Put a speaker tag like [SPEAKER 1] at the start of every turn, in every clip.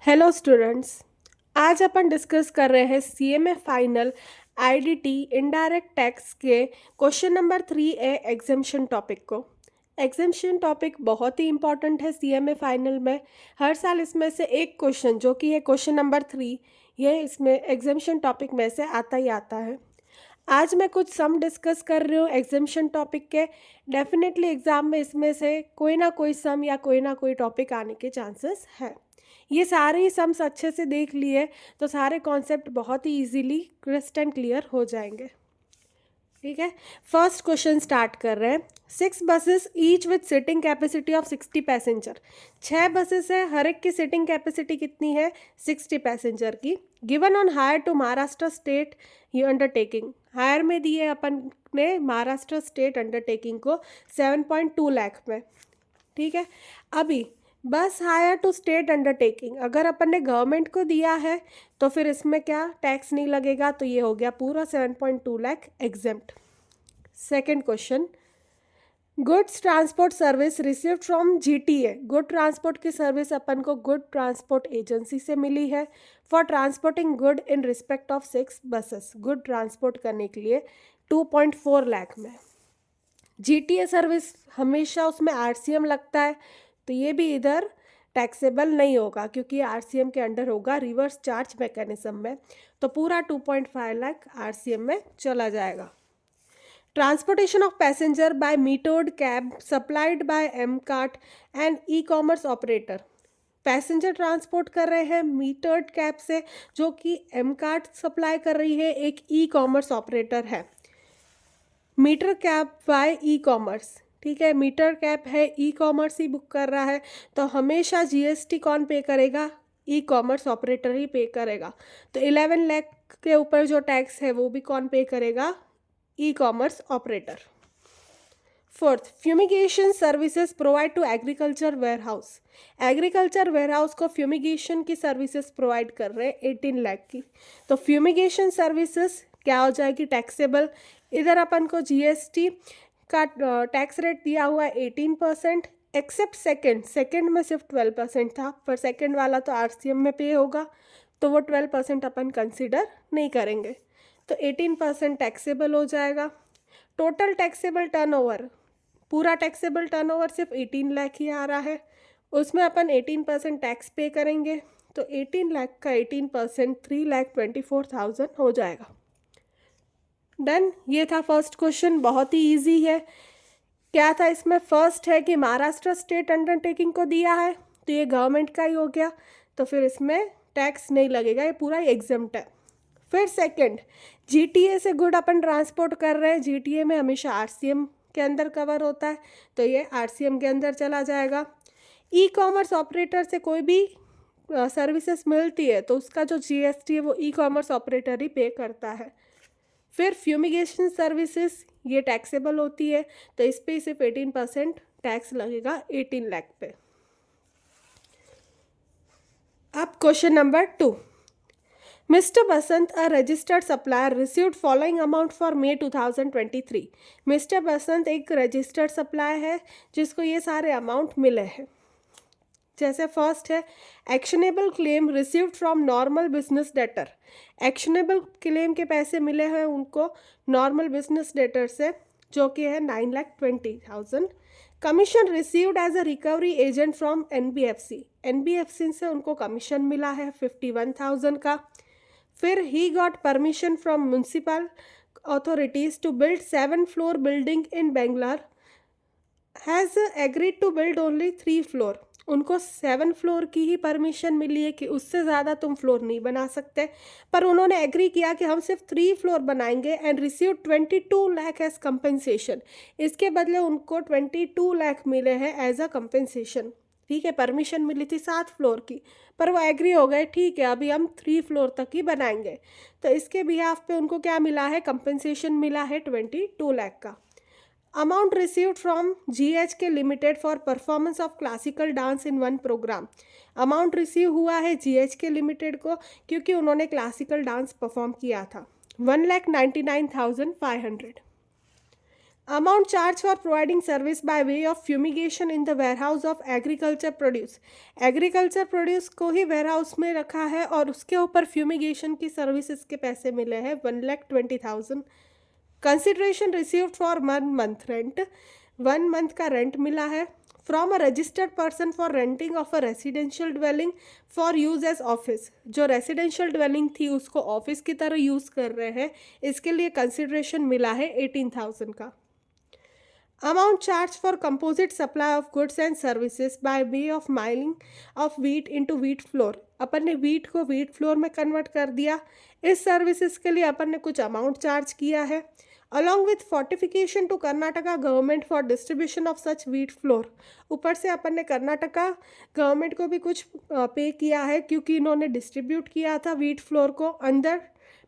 [SPEAKER 1] Hello students. आज अपन discuss कर रहे हैं CMA final IDT indirect tax के question number 3A exemption topic को। एग्जाम्शन टॉपिक बहुत ही इंपॉर्टेंट है सीएमए फाइनल में। हर साल इसमें से एक क्वेश्चन जो कि है क्वेश्चन नंबर 3, ये इसमें एग्जाम्शन टॉपिक में से आता ही आता है। आज मैं कुछ सम डिस्कस कर रही हूँ एग्जाम्शन टॉपिक के। डेफिनेटली एग्जाम में इसमें से कोई ना कोई सम या कोई ना कोई टॉपिक आने के चांसेस है। ये सारे ही सम्स अच्छे से देख लिए तो सारे कॉन्सेप्ट बहुत ही इजीली क्रिस्टल क्लियर हो जाएंगे। ठीक है, फर्स्ट क्वेश्चन स्टार्ट कर रहे हैं। 6 buses each with sitting capacity of 60 passenger. 6 buses है, हर एक की सिटिंग कैपेसिटी कितनी है? 60 पैसेंजर की। Given on hire to Maharashtra state ये अंडरटेकिंग। हायर में दिए अपन ने महाराष्ट्र स्टेट अंडरटेकिंग को 7.2 लाख में। ठीक है, अभी बस हायर टू स्टेट अंडरटेकिंग अगर अपन ने गवर्नमेंट को दिया है तो फिर इसमें क्या टैक्स नहीं लगेगा, तो ये हो गया पूरा 7.2 lakh exempt. Second question, goods transport service received from GTA. Good transport की सर्विस अपन को गुड ट्रांसपोर्ट एजेंसी से मिली है for transporting good in respect of 6 buses. Good transport करने के लिए 2.4 लाख में। जीटीए सर्विस हमेशा उसमें आरसीएम लगता है, तो ये भी इधर टैक्सेबल नहीं होगा क्योंकि आरसीएम के अंडर होगा रिवर्स चार्ज मैकेनिज्म में, तो पूरा 2.5 लाख आरसीएम में चला जाएगा। Transportation of passenger by metered cab supplied by M cart and e commerce operator. Passenger transport कर रहे हैं मीटर्ड कैब से, जो कि एम कार्ट सप्लाई कर रही है, एक ई कॉमर्स ऑपरेटर है। Meter cab by e commerce, ठीक है, मीटर कैब है, ई कॉमर्स ही बुक कर रहा है, तो हमेशा जीएसटी कौन पे करेगा? ई कॉमर्स ऑपरेटर ही पे करेगा। तो 11 लाख के ऊपर जो टैक्स है वो भी कौन पे करेगा? E commerce operator. Fourth, fumigation services provide to agriculture warehouse. Agriculture warehouse को फ्यूमिगेशन की सर्विसेज प्रोवाइड कर रहे हैं 18 लाख की, तो फ्यूमिगेशन सर्विसेज क्या हो जाएगी? टैक्सेबल। इधर अपन को जीएसटी का टैक्स रेट दिया हुआ है 18%, एक्सेप्ट सेकेंड में सिर्फ 12% था, पर सेकेंड वाला तो आरसीएम में पे होगा, तो वो 12% अपन कंसिडर नहीं करेंगे, तो 18% टैक्सेबल हो जाएगा। टोटल टैक्सेबल टर्नओवर, पूरा टैक्सेबल टर्नओवर सिर्फ 18 लाख ही आ रहा है, उसमें अपन 18% टैक्स पे करेंगे, तो 18 लाख का 18% 3,24,000 हो जाएगा। डन, ये था फर्स्ट क्वेश्चन, बहुत ही इजी है। क्या था इसमें? फर्स्ट है कि महाराष्ट्र स्टेट अंडरटेकिंग को दिया है, तो ये गवर्नमेंट का ही हो गया, तो फिर इसमें टैक्स नहीं लगेगा, ये पूरा एग्जम्प्ट है। फिर सेकंड, जीटीए से गुड अपन ट्रांसपोर्ट कर रहे हैं, जीटीए में हमेशा आरसीएम के अंदर कवर होता है, तो ये आरसीएम के अंदर चला जाएगा। ई कॉमर्स ऑपरेटर से कोई भी सर्विसेज मिलती है तो उसका जो जीएसटी है वो ई कॉमर्स ऑपरेटर ही पे करता है। फिर फ्यूमिगेशन सर्विसेज ये टैक्सेबल होती है, तो इस पर सिर्फ 18% टैक्स लगेगा 18 लाख पे। अब question number 2, mister Basant a registered supplier received following amount for May 2023। Mister Basant एक रजिस्टर्ड सप्लायर है जिसको ये सारे अमाउंट मिले हैं। जैसे फर्स्ट है, actionable claim received from normal business debtor. Actionable claim के पैसे मिले हैं उनको नॉर्मल बिजनेस डेटर से, जो कि है 9,20,000। Commission received as a recovery agent from NBFC. NBFC से उनको कमीशन मिला है 51,000 का। फिर he got permission from municipal authorities to build 7 floor building in Bangalore, has agreed to build only 3 floor. उनको 7 फ्लोर की ही परमिशन मिली है कि उससे ज़्यादा तुम फ्लोर नहीं बना सकते, पर उन्होंने एग्री किया कि हम सिर्फ 3 फ्लोर बनाएंगे and receive 22 lakh as compensation. इसके बदले उनको 22 लाख मिले हैं एज अ कंपेंसेशन। ठीक है, परमिशन मिली थी 7 फ्लोर की, पर वो एग्री हो गए, ठीक है अभी हम 3 फ्लोर तक ही बनाएंगे, तो इसके बिहाफ पे उनको क्या मिला है? कंपेंसेशन मिला है 22 लाख का। Amount received from GHK limited for performance of classical dance in 1 programme. Amount receive हुआ है GHK लिमिटेड को क्योंकि उन्होंने क्लासिकल डांस परफॉर्म किया था, 1,99,500। Amount charge for providing service by way of fumigation in the warehouse of agriculture produce. Agriculture produce को ही warehouse में रखा है और उसके ऊपर फ्यूमिगेशन की सर्विसेज के पैसे मिले हैं 1,20,000। Consideration received for 1 month rent, 1 month का रेंट मिला है from a registered person for renting of a residential dwelling for use as office. जो रेसिडेंशियल ड्वेलिंग थी उसको ऑफिस की तरह यूज़ कर रहे हैं, इसके लिए कंसिडरेशन मिला है 18,000 का। Amount charge for composite supply of goods and services by way of milling of wheat into wheat flour. अपन ने व्हीट को व्हीट फ्लोर में कन्वर्ट कर दिया। इस सर्विसेज के लिए अपन ने कुछ अमाउंट चार्ज किया है। Along with fortification to Karnataka government for distribution of such wheat flour. ऊपर से अपन ने कर्नाटका गवर्नमेंट को भी कुछ पे किया है क्योंकि इन्होंने डिस्ट्रीब्यूट किया था व्हीट फ्लोर को अंदर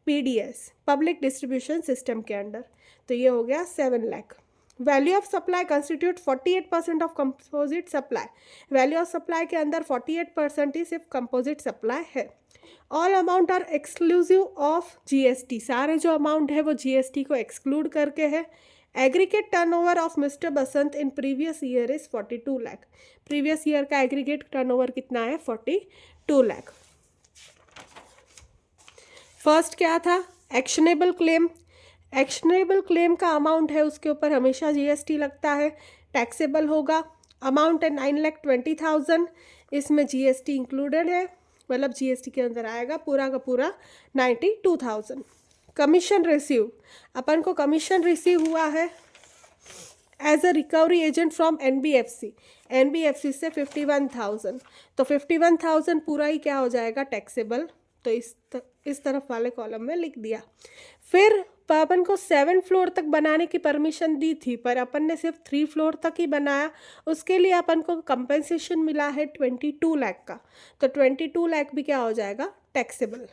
[SPEAKER 1] PDS, पब्लिक डिस्ट्रीब्यूशन सिस्टम के अंडर। तो ये हो गया 7 lakh. Value of supply constitute 48% of composite supply. Value of supply के अंदर 48% ही सिर्फ कंपोजिट सप्लाई है। All amount are exclusive of GST। सारे जो अमाउंट है वो GST को एक्सक्लूड करके है। Aggregate turnover of mister Basant in previous year is 42 lakh. Previous year का एग्रीगेट टर्नओवर कितना है? 42 लाख। फर्स्ट क्या था? Actionable claim. एक्शनेबल क्लेम का अमाउंट है उसके ऊपर हमेशा GST लगता है, टैक्सेबल होगा। अमाउंट है 9,20,000, इसमें GST इंक्लूडेड है, मतलब GST के अंदर आएगा पूरा का पूरा 92,000। कमीशन रिसीव, अपन को कमीशन रिसीव हुआ है as a recovery agent from NBFC से 51,000। तो 51,000 पूरा ही क्या हो जाएगा? टैक्सेबल। तो इस तरफ वाले कॉलम में लिख दिया। फिर अपन को 7 फ्लोर तक बनाने की परमिशन दी थी, पर अपन ने सिर्फ 3 फ्लोर तक ही बनाया। उसके लिए अपन को कंपेंसेशन मिला है 22 लाख का। तो 22 लाख भी क्या हो जाएगा? Taxable.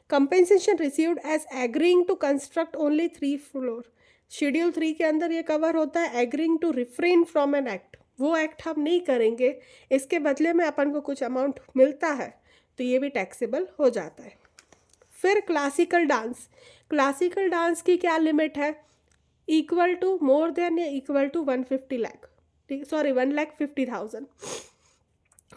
[SPEAKER 1] Compensation received as agreeing to construct only 3 floor. Schedule 3 के अंदर ये कवर होता है agreeing to refrain from an act. वो एक्ट हम नहीं करेंगे, इसके बदले में अपन को कुछ अमाउंट मिलता है, तो ये भी टैक्सेबल हो जाता है। फिर क्लासिकल डांस। क्लासिकल डांस की क्या लिमिट है? इक्वल टू मोर देन या इक्वल टू 150 लाख, सॉरी 1,50,000।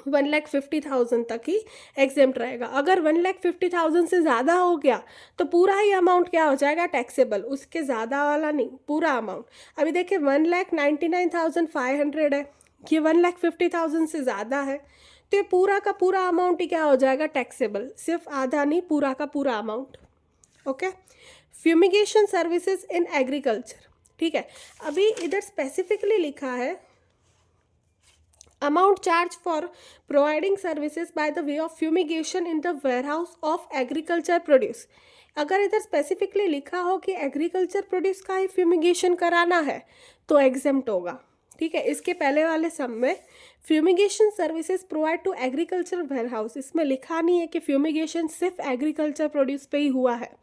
[SPEAKER 1] 1,50,000 तक ही एग्जेम्प्ट रहेगा। अगर 1,50,000 से ज़्यादा हो गया तो पूरा ही अमाउंट क्या हो जाएगा? टैक्सेबल। उसके ज़्यादा वाला नहीं, पूरा अमाउंट। अभी देखिए 1,99,500 है, ये 1,50,000 से ज़्यादा है, तो ये पूरा का पूरा अमाउंट ही क्या हो जाएगा? टैक्सेबल। सिर्फ आधा नहीं, पूरा का पूरा amount. Okay. Fumigation services in agriculture, ठीक है। अभी इधर स्पेसिफिकली लिखा है amount charge for providing services by the way of fumigation in the warehouse of agriculture produce. अगर इधर स्पेसिफिकली लिखा हो कि एग्रीकल्चर प्रोड्यूस का ही फ्यूमिगेशन कराना है तो एग्जेम्प्ट होगा, ठीक है। इसके पहले वाले सब में fumigation services provide to agriculture warehouse, इसमें लिखा नहीं है कि फ्यूमिगेशन सिर्फ एग्रीकल्चर प्रोड्यूस पे ही हुआ है,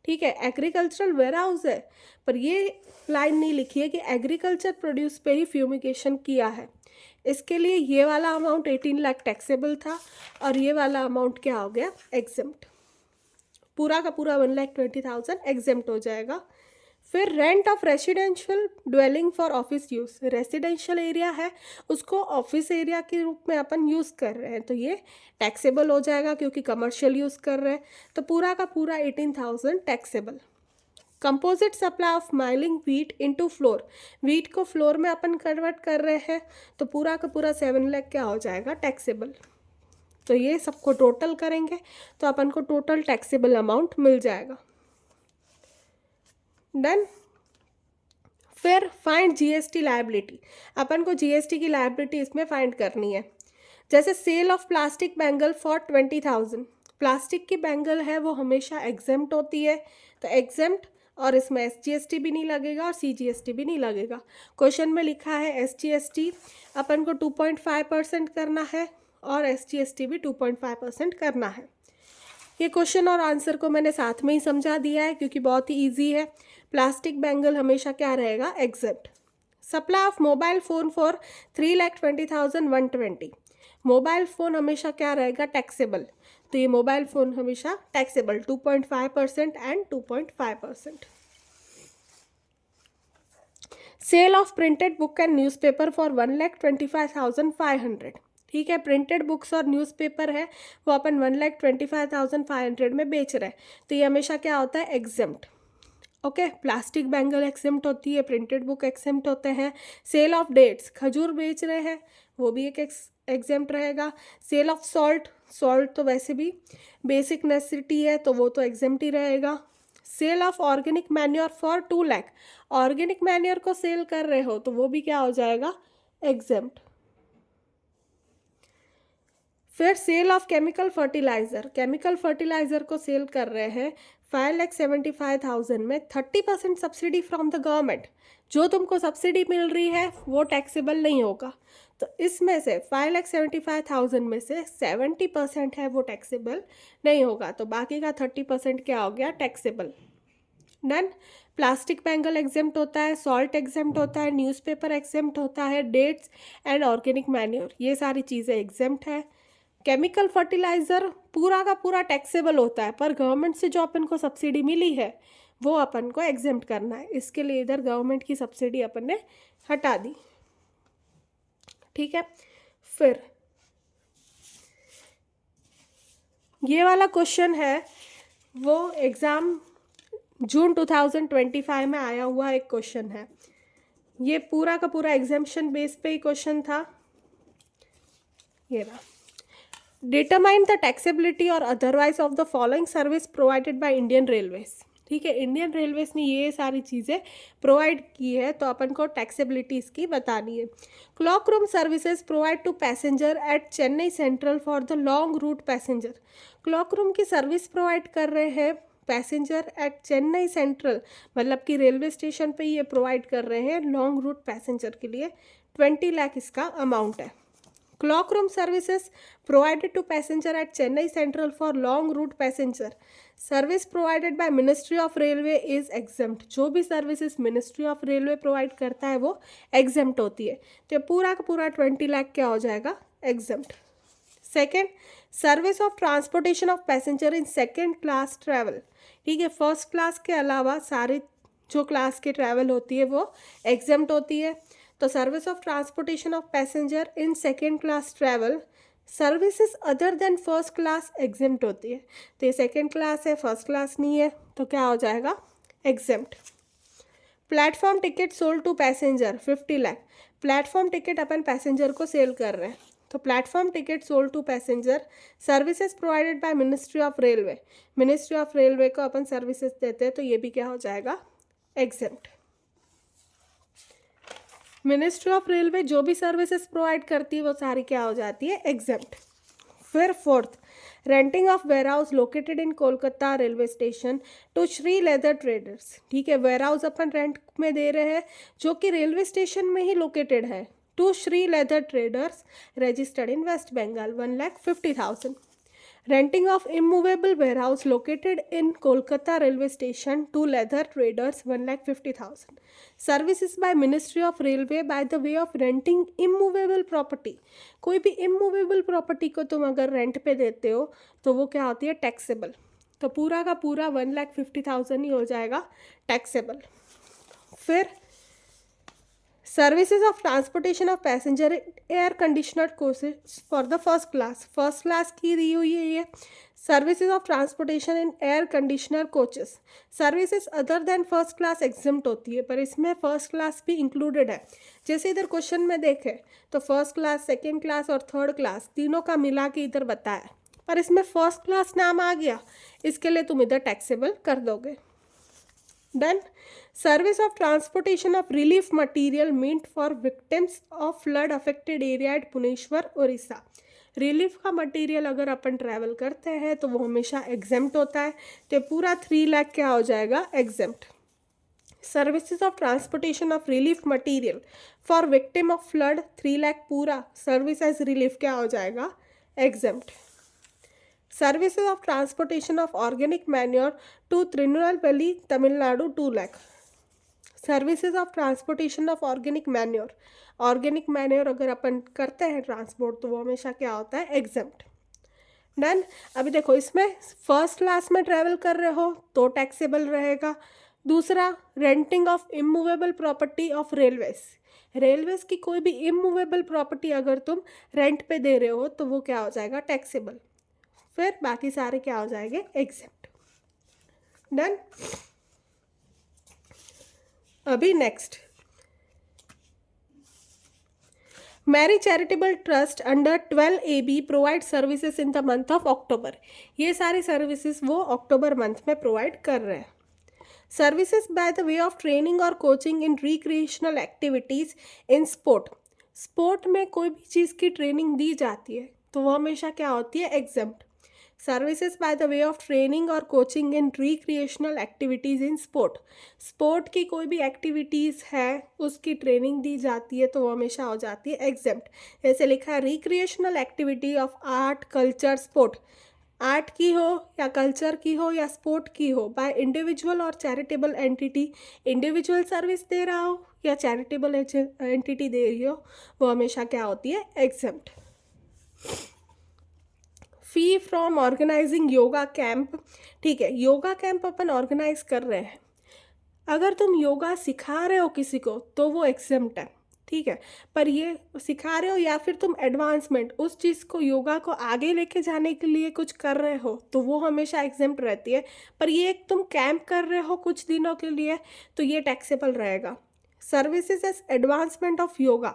[SPEAKER 1] ठीक है। एग्रीकल्चरल वेयरहाउस है, पर ये लाइन नहीं लिखी है कि एग्रीकल्चर प्रोड्यूस पे ही फ्यूमिगेशन किया है। इसके लिए ये वाला अमाउंट 18 लाख टैक्सेबल था और ये वाला अमाउंट क्या हो गया? एग्जेम्प्ट। पूरा का पूरा 1,20,000 एग्जेम्प्ट हो जाएगा। फिर rent of residential dwelling for office use. Residential area है, उसको ऑफिस एरिया के रूप में अपन यूज़ कर रहे हैं, तो ये टैक्सेबल हो जाएगा क्योंकि कमर्शियल यूज़ कर रहे हैं। तो पूरा का पूरा 18,000 taxable. Composite supply of milling wheat into floor. Wheat को फ्लोर में अपन कन्वर्ट कर रहे हैं, तो पूरा का पूरा 7 लाख क्या हो जाएगा? टैक्सेबल। तो ये सबको टोटल करेंगे तो अपन को टोटल टैक्सेबल अमाउंट मिल जाएगा। डन। फिर फाइंड GST लायबिलिटी। अपन को GST की लायबिलिटी इसमें फाइंड करनी है। जैसे sale of plastic bangle for 20,000। Plastic की बैंगल है वो हमेशा एग्जेम्प्ट होती है, तो एग्जेम्प्ट, और इसमें SGST भी नहीं लगेगा और CGST भी नहीं लगेगा। क्वेश्चन में लिखा है SGST अपन को 2.5% करना है और SGST भी 2.5% करना है। ये क्वेश्चन और आंसर को मैंने साथ में ही समझा दिया है क्योंकि बहुत ही ईजी है। प्लास्टिक बैंगल हमेशा क्या रहेगा? Exempt. Supply of mobile phone for 3,20,120। Mobile phone हमेशा क्या रहेगा? टैक्सेबल। तो ये मोबाइल फ़ोन हमेशा taxable 2.5% and 2.5%। Sale of printed book and newspaper for 1,25,500। ठीक है, प्रिंटेड बुक्स और न्यूज़पेपर है वो अपन 1,25,500 में बेच रहे हैं, तो ये हमेशा क्या होता है, एग्जेम्प्ट। ओके, प्लास्टिक बैंगल एक्सेम्प्ट होती है, प्रिंटेड बुक एक्सेम्प्ट होते हैं। सेल ऑफ डेट्स, खजूर बेच रहे हैं, वो भी एक एग्जेम्प्ट रहेगा। सेल ऑफ सॉल्ट, सॉल्ट तो वैसे भी बेसिक नेसेसिटी है तो वो तो एग्जेम्प्ट ही रहेगा। Sale of organic manure for 2 lakh, organic manure को सेल कर रहे हो तो वो भी क्या हो जाएगा, एग्जेम्प्ट। फिर sale of chemical fertiliser, chemical fertiliser को सेल कर रहे हैं 5,75,000 में, 30% सब्सिडी फ्रॉम द गवर्नमेंट, जो तुमको सब्सिडी मिल रही है वो टैक्सेबल नहीं होगा। तो इसमें से 5,75,000 में से 70% है वो टैक्सेबल नहीं होगा, तो बाकी का 30% क्या हो गया, taxable. Done. Plastic bangle exempt होता है, सॉल्ट एग्जेम्प्ट होता है, न्यूज़पेपर एग्जेम्प्ट होता है, डेट्स एंड ऑर्गेनिक मैन्योर ये सारी चीज़ें एग्जेम्प्ट है। केमिकल फर्टिलाइज़र पूरा का पूरा टैक्सेबल होता है, पर गवर्नमेंट से जो अपन को सब्सिडी मिली है वो अपन को एग्जेम्प्ट करना है, इसके लिए इधर गवर्नमेंट की सब्सिडी अपन ने हटा दी। ठीक है, फिर ये वाला क्वेश्चन है वो एग्ज़ाम जून 2025 में आया हुआ एक क्वेश्चन है, ये पूरा का पूरा एग्जाम्शन बेस पे ही क्वेश्चन था। ये रहा, डिटरमाइन द टैक्सेबिलिटी और otherwise of the following service provided by Indian railways. ठीक है, इंडियन रेलवेज ने ये सारी चीज़ें प्रोवाइड की है तो अपन को टैक्सेबिलिटी इसकी बतानी है। Clock room services provide to passenger at Chennai central for the long route passenger, clock room की सर्विस प्रोवाइड कर रहे हैं पैसेंजर एट चेन्नई सेंट्रल, मतलब कि रेलवे स्टेशन पे ये प्रोवाइड कर रहे हैं लॉन्ग रूट पैसेंजर के लिए, 20 लाख इसका अमाउंट है। Clock room services provided to passenger at Chennai central for long route passenger, service provided by ministry of railway is exempt, जो भी services ministry of railway provide करता है वो एग्जेम्प्ट होती है, तो पूरा का पूरा 20 लाख क्या हो जाएगा, exempt. Second, service of transportation of passenger in second class travel. ठीक है, फर्स्ट क्लास के अलावा सारी जो क्लास की ट्रैवल होती है वो एग्जेम्प्ट होती है, तो service of transportation of passenger in second class travel, services other than first class exempt होती है, तो ये सेकेंड क्लास है, फर्स्ट क्लास नहीं है, तो क्या हो जाएगा, exempt. Platform ticket sold to passenger 50 lakh, platform ticket अपन पैसेंजर को सेल कर रहे हैं, तो platform ticket sold to passenger, services provided by ministry of railway, ministry of railway को अपन सर्विसेज देते हैं तो ये भी क्या हो जाएगा, एग्जेम्प्ट। मिनिस्ट्री ऑफ रेलवे जो भी सर्विसेज प्रोवाइड करती है वो सारी क्या हो जाती है, एग्जेम्प्ट। फिर fourth, renting of warehouse located in Kolkata railway station to Shri leather traders. ठीक है, वेयर हाउस अपन रेंट में दे रहे हैं जो कि रेलवे स्टेशन में ही लोकेटेड है, to Shri leather traders registered in West Bengal, 1,50,000। Renting of immovable warehouse located in Kolkata railway station to leather traders, 1,50,000। Services by ministry of railway by the way of renting immovable property, कोई भी immovable property को तुम अगर rent पे देते हो तो वो क्या होती है, टैक्सेबल, तो पूरा का पूरा 1,50,000 ही हो जाएगा टैक्सेबल। फिर services of transportation of passenger air conditioner coaches for the first class की दी हुई है ये, services of transportation in air conditioner coaches, services other than first class exempt होती है पर इसमें फर्स्ट क्लास भी इंक्लूडेड है, जैसे इधर क्वेश्चन में देखें तो फर्स्ट क्लास, सेकेंड क्लास और थर्ड क्लास तीनों का मिला के इधर बताया, पर इसमें फर्स्ट क्लास नाम आ गया, इसके लिए तुम इधर टैक्सेबल कर दोगे। Done. Service of transportation of relief material meant for victims of flood affected area at Bhubaneswar Orissa, relief का मटेरियल अगर अपन ट्रैवल करते हैं तो वो हमेशा एग्जेम्प्ट होता है, तो पूरा 3 लाख क्या हो जाएगा, exempt. Services of transportation of relief material for victim of flood, 3 lakh पूरा सर्विस एज रिलीफ क्या हो जाएगा, exempt. Services of transportation of organic manure to Tirunelveli Tamil Nadu, 2 lakh. Services of transportation of organic manure अगर अपन करते हैं ट्रांसपोर्ट तो वो हमेशा क्या होता है, एग्जेम्प्ट। डन। अभी देखो इसमें फर्स्ट क्लास में ट्रैवल कर रहे हो तो टैक्सेबल रहेगा, दूसरा, renting of immovable property of railways, railways की कोई भी इमूवेबल प्रॉपर्टी अगर तुम रेंट पे दे रहे हो तो वो क्या हो जाएगा, टैक्सेबल। फिर बाकी सारे क्या हो जाएंगे, एग्जेप्ट। डन। अभी next, Mary charitable trust under 12AB provide services in the month of October, ये सारी सर्विसेज वो अक्टूबर मंथ में प्रोवाइड कर रहे हैं। Services by the way of training और coaching in recreational activities in sport, sport में कोई भी चीज़ की ट्रेनिंग दी जाती है तो वो हमेशा क्या होती है, exempt. Services by the way of training और coaching in recreational activities in sport, sport की कोई भी एक्टिविटीज़ है उसकी ट्रेनिंग दी जाती है तो वो हमेशा हो जाती है एग्जेम्प्ट। जैसे लिखा है, recreational activity of art culture sport, art की हो या कल्चर की हो या स्पोर्ट की हो, बाय इंडिविजुअल और चैरिटेबल एंटिटी, इंडिविजुअल सर्विस दे रहा हो या चैरिटेबल एंटिटी दे रही हो, वो हमेशा क्या होती है, exempt. Fee from organising yoga camp, ठीक है, योगा कैंप अपन ऑर्गेनाइज कर रहे हैं, अगर तुम योगा सिखा रहे हो किसी को तो वो एग्जेम्प्ट है, ठीक है। पर ये सिखा रहे हो या फिर तुम एडवांसमेंट उस चीज़ को, योगा को आगे लेके जाने के लिए कुछ कर रहे हो तो वो हमेशा एग्जेम्प्ट रहती है। पर ये एक तुम कैंप कर रहे हो कुछ दिनों के लिए तो ये टैक्सेबल रहेगा। Services as advancement of yoga,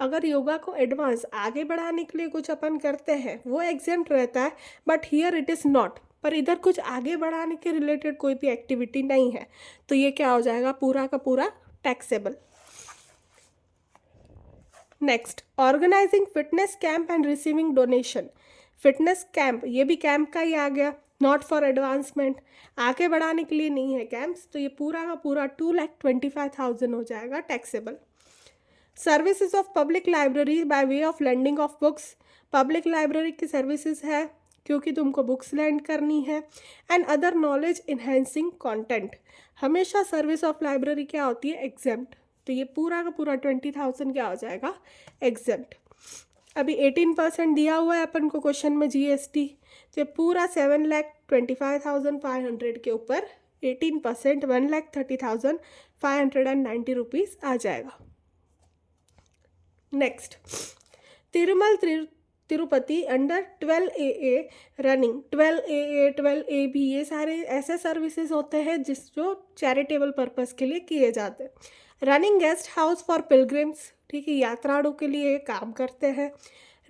[SPEAKER 1] अगर योगा को एडवांस आगे बढ़ाने के लिए कुछ अपन करते हैं वो एग्जेम्प्ट रहता है, but here it is not, पर इधर कुछ आगे बढ़ाने के रिलेटेड कोई भी एक्टिविटी नहीं है तो ये क्या हो जाएगा, पूरा का पूरा taxable. Next, organising fitness camp and receiving donation, fitness camp ये भी कैंप का ही आ गया, नॉट फॉर एडवांसमेंट, आगे बढ़ाने के लिए नहीं है कैंप्स, तो ये पूरा का पूरा 2,25,000 हो जाएगा taxable. Services of public library bye way of lending of books, public library की सर्विसेज है क्योंकि तुमको बुक्स लैंड करनी है। And other knowledge enhancing content, हमेशा सर्विस ऑफ लाइब्रेरी क्या होती है, एग्जेम्प्ट, तो ये पूरा का पूरा 20,000 क्या हो जाएगा, एग्जेम्प्ट। अभी 18% दिया हुआ है अपन को क्वेश्चन में जीएसटी, तो ये पूरा 7,25,500 के ऊपर 18% 1,30,590 रुपीज़ आ जाएगा। Next, Tirumala Tirupati under 12AA running, 12AA 12AB ये सारे ऐसे सर्विसेज होते हैं जो चैरिटेबल पर्पस के लिए किए जाते हैं। Running guest house for pilgrims, ठीक है, यात्राड़ू के लिए काम करते हैं।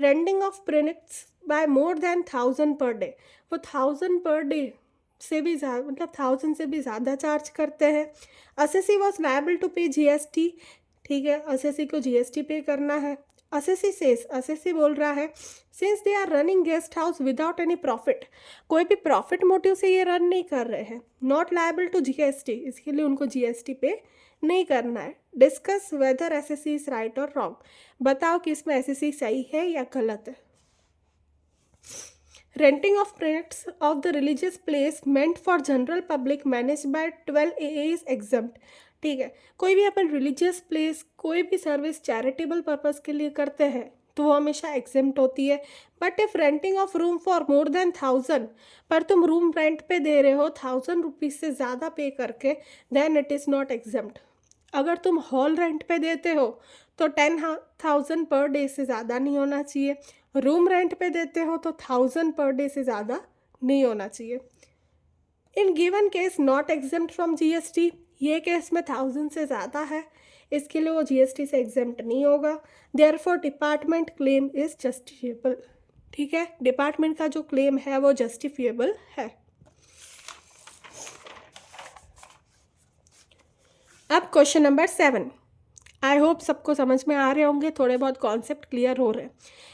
[SPEAKER 1] Renting of prints by more than 1,000 per day, वो 1,000 पर डे से भी ज़्यादा, मतलब 1,000 से भी ज़्यादा चार्ज करते हैं। असेसी वॉज लायबल टू पे जीएसटी, ठीक है, असेसी को जीएसटी पे करना है। असेसी सेस, असेसी बोल रहा है, since they are running guest house without any profit, कोई भी प्रॉफिट मोटिव से ये रन नहीं कर रहे हैं, नॉट लायबल टू जीएसटी, इसके लिए उनको जीएसटी पे नहीं करना है। Discuss whether SSC is right और रॉन्ग, बताओ कि इसमें एसएससी सही है या गलत है। Renting of prints of the religious place meant for general public manage by 12AA is exempt, ठीक है, कोई भी अपन रिलीजियस प्लेस कोई भी सर्विस चैरिटेबल पर्पस के लिए करते हैं तो वो हमेशा एग्जेम्प्ट होती है। But if renting of room for more than 1,000, पर तुम रूम रेंट पे दे रहे हो 1,000 रुपीज़ से ज़्यादा पे करके, then it is not exempt. अगर तुम हॉल रेंट पे देते हो तो 10,000 पर डे से ज़्यादा नहीं होना चाहिए, रूम रेंट पे देते हो तो 1,000 पर डे से ज़्यादा नहीं होना चाहिए। In given case not exempt from GST, ये केस में 1,000 से ज़्यादा है, इसके लिए वो जीएसटी से एग्जेम्प्ट नहीं होगा। Therefore department claim is justifiable, ठीक है, डिपार्टमेंट का जो क्लेम है वो जस्टिफिएबल है। अब क्वेश्चन नंबर 7, आई होप सबको समझ में आ रहे होंगे, थोड़े बहुत कॉन्सेप्ट क्लियर हो रहे हैं।